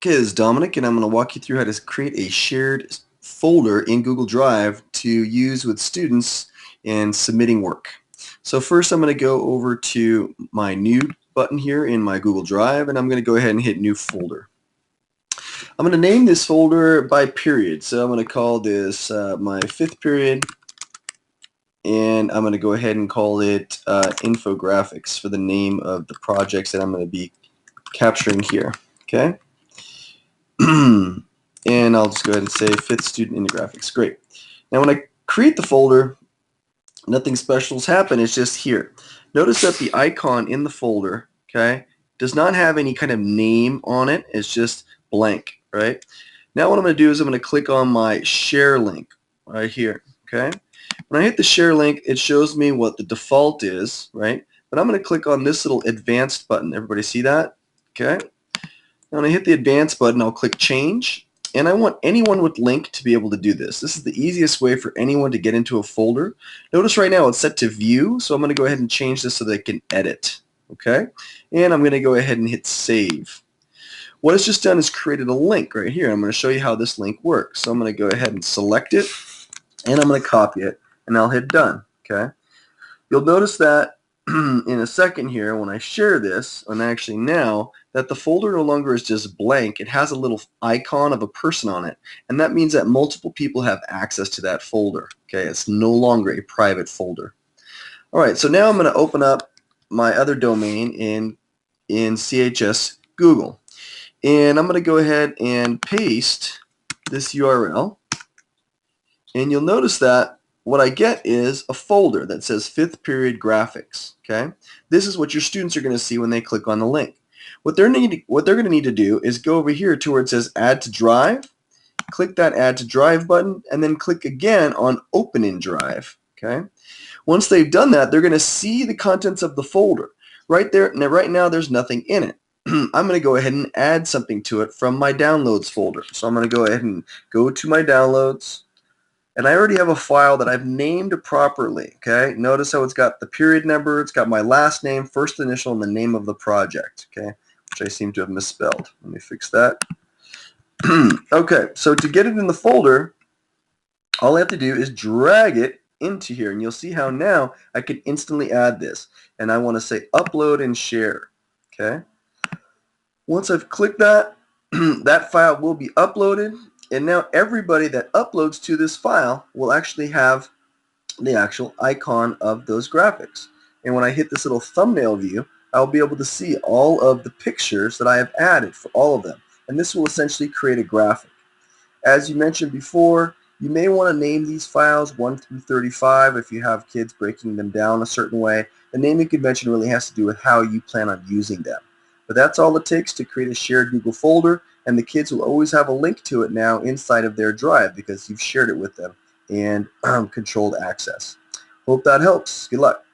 Okay, this is Dominic, and I'm going to walk you through how to create a shared folder in Google Drive to use with students in submitting work. So first I'm going to go over to my new button here in my Google Drive, and I'm going to go ahead and hit new folder. I'm going to name this folder by period. So I'm going to call this my 5th period, and I'm going to go ahead and call it infographics for the name of the projects that I'm going to be capturing here. Okay. And I'll just go ahead and say 5th student infographics. Great. Now when I create the folder, nothing special has happened. It's just here. Notice that the icon in the folder, okay, does not have any kind of name on it. It's just blank, right? Now what I'm going to do is I'm going to click on my share link right here, okay? When I hit the share link, it shows me what the default is, right? But I'm going to click on this little advanced button. Everybody see that? Okay. When I hit the advanced button, I'll click change, and I want anyone with link to be able to do this. This is the easiest way for anyone to get into a folder. Notice right now it's set to view, so I'm going to go ahead and change this so they can edit. Okay, and I'm going to go ahead and hit save. What it's just done is created a link right here. I'm going to show you how this link works. So I'm going to go ahead and select it, and I'm going to copy it, and I'll hit done. Okay, you'll notice that in a second here when I share this, and actually now that the folder no longer is just blank, it has a little icon of a person on it, and that means that multiple people have access to that folder. Okay, it's no longer a private folder. Alright, so now I'm going to open up my other domain in CHS Google, and I'm going to go ahead and paste this URL, and you'll notice that what I get is a folder that says 5th period graphics. Okay, this is what your students are going to see when they click on the link. What they're going to need to do is go over here to where it says add to drive, click that add to drive button, and then click again on open in drive. Okay, once they've done that, they're going to see the contents of the folder right there. Now, right now there's nothing in it. I'm going to go ahead and add something to it from my downloads folder. So I'm going to go ahead and go to my downloads. And I already have a file that I've named properly, okay? Notice how it's got the period number, it's got my last name, first initial, and the name of the project, okay? Which I seem to have misspelled. Let me fix that. Okay, so to get it in the folder, all I have to do is drag it into here, and you'll see how now I can instantly add this. And I want to say upload and share, okay? Once I've clicked that, that file will be uploaded. And now everybody that uploads to this file will actually have the actual icon of those graphics. And when I hit this little thumbnail view, I'll be able to see all of the pictures that I have added for all of them. And this will essentially create a graphic. As you mentioned before, you may want to name these files 1 through 35 if you have kids breaking them down a certain way. The naming convention really has to do with how you plan on using them. But that's all it takes to create a shared Google folder, and the kids will always have a link to it now inside of their drive because you've shared it with them and controlled access. Hope that helps. Good luck.